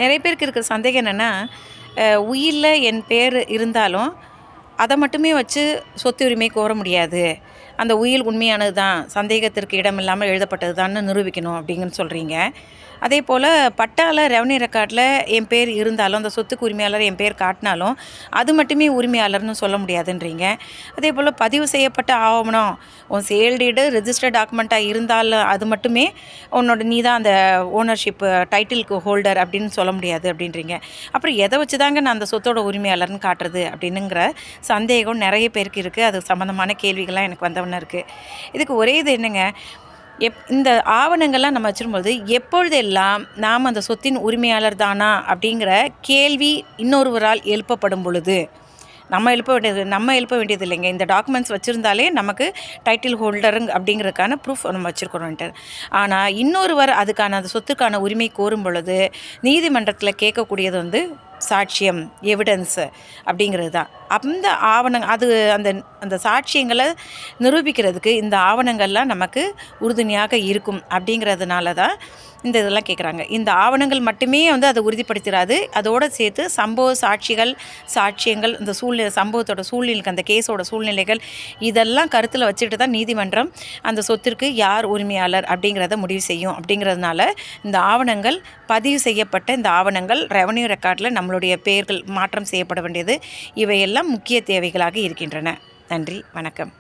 நிறைய பேருக்கு இருக்கிற சந்தேகம் என்னென்னா, உயில்ல என் பேர் இருந்தாலும் அதை மட்டுமே வச்சு சொத்து உரிமை கோர முடியாது. அந்த உயில் உண்மையானது தான், சந்தேகத்திற்கு இடமில்லாமல் எழுதப்பட்டது தான்னு நிரூபிக்கணும் அப்படிங்கன்னு சொல்கிறீங்க. அதே போல் பட்டால ரெவன்யூ ரெக்கார்டில் என் பேர் இருந்தாலும், அந்த சொத்துக்கு உரிமையாளர் என் பேர் காட்டினாலும் அது மட்டுமே உரிமையாளர்னு சொல்ல முடியாதுன்றீங்க. அதே போல் பதிவு செய்யப்பட்ட ஆவணம் உன் சேல் டீடு ரெஜிஸ்டர்ட் டாக்குமெண்ட்டாக இருந்தாலும் அது மட்டுமே நீ தான் அந்த ஓனர்ஷிப் டைட்டிலுக்கு ஹோல்டர் அப்படின்னு சொல்ல முடியாது அப்படின்றீங்க. அப்புறம் எதை வச்சு தாங்க நான் அந்த சொத்தோட உரிமையாளர்னு காட்டுறது அப்படின்னுங்கிற சந்தேகம் நிறைய பேருக்கு இருக்குது. அது சம்மந்தமான கேள்விகள்லாம் எனக்கு வந்தவொன்னே இருக்குது. இதுக்கு ஒரே இது என்னங்க, இந்த ஆவணங்கள்லாம் நம்ம வச்சுரும்போது எப்பொழுதெல்லாம் நாம் அந்த சொத்தின் உரிமையாளர் தானா அப்படிங்கிற கேள்வி இன்னொருவரால் எழுப்பப்படும் பொழுது, நம்ம எழுப்ப வேண்டியது இல்லைங்க. இந்த டாக்குமெண்ட்ஸ் வச்சுருந்தாலே நமக்கு டைட்டில் ஹோல்டருங்க அப்படிங்கிறதுக்கான ப்ரூஃப் நம்ம வச்சுருக்கிறோன்ட்டு. ஆனால் இன்னொருவர் அதுக்கான அந்த சொத்துக்கான உரிமை கோரும் பொழுது நீதிமன்றத்தில் கேட்கக்கூடியது சாட்சியம், எவிடன்ஸு அப்படிங்கிறது தான். அந்த அந்த அந்த சாட்சியங்களை நிரூபிக்கிறதுக்கு இந்த ஆவணங்கள்லாம் நமக்கு உறுதுணையாக இருக்கும் அப்படிங்கிறதுனால தான் இந்த இதெல்லாம் கேட்குறாங்க. இந்த ஆவணங்கள் மட்டுமே அதை உறுதிப்படுத்திடாது. அதோடு சேர்த்து சம்பவ சாட்சியங்கள், இந்த சம்பவத்தோட சூழ்நிலைக்கு, அந்த கேஸோட சூழ்நிலைகள் இதெல்லாம் கருத்தில் வச்சுக்கிட்டு தான் நீதிமன்றம் அந்த சொத்திற்கு யார் உரிமையாளர் அப்படிங்கிறத முடிவு செய்யும். அப்படிங்கிறதுனால இந்த ஆவணங்கள், பதிவு செய்யப்பட்ட இந்த ஆவணங்கள் ரெவன்யூ ரெக்கார்டில் நம்மளுடைய பெயர்கள் மாற்றம் செய்யப்பட வேண்டியது, இவையெல்லாம் முக்கிய தேவைகளாக இருக்கின்றன. நன்றி, வணக்கம்.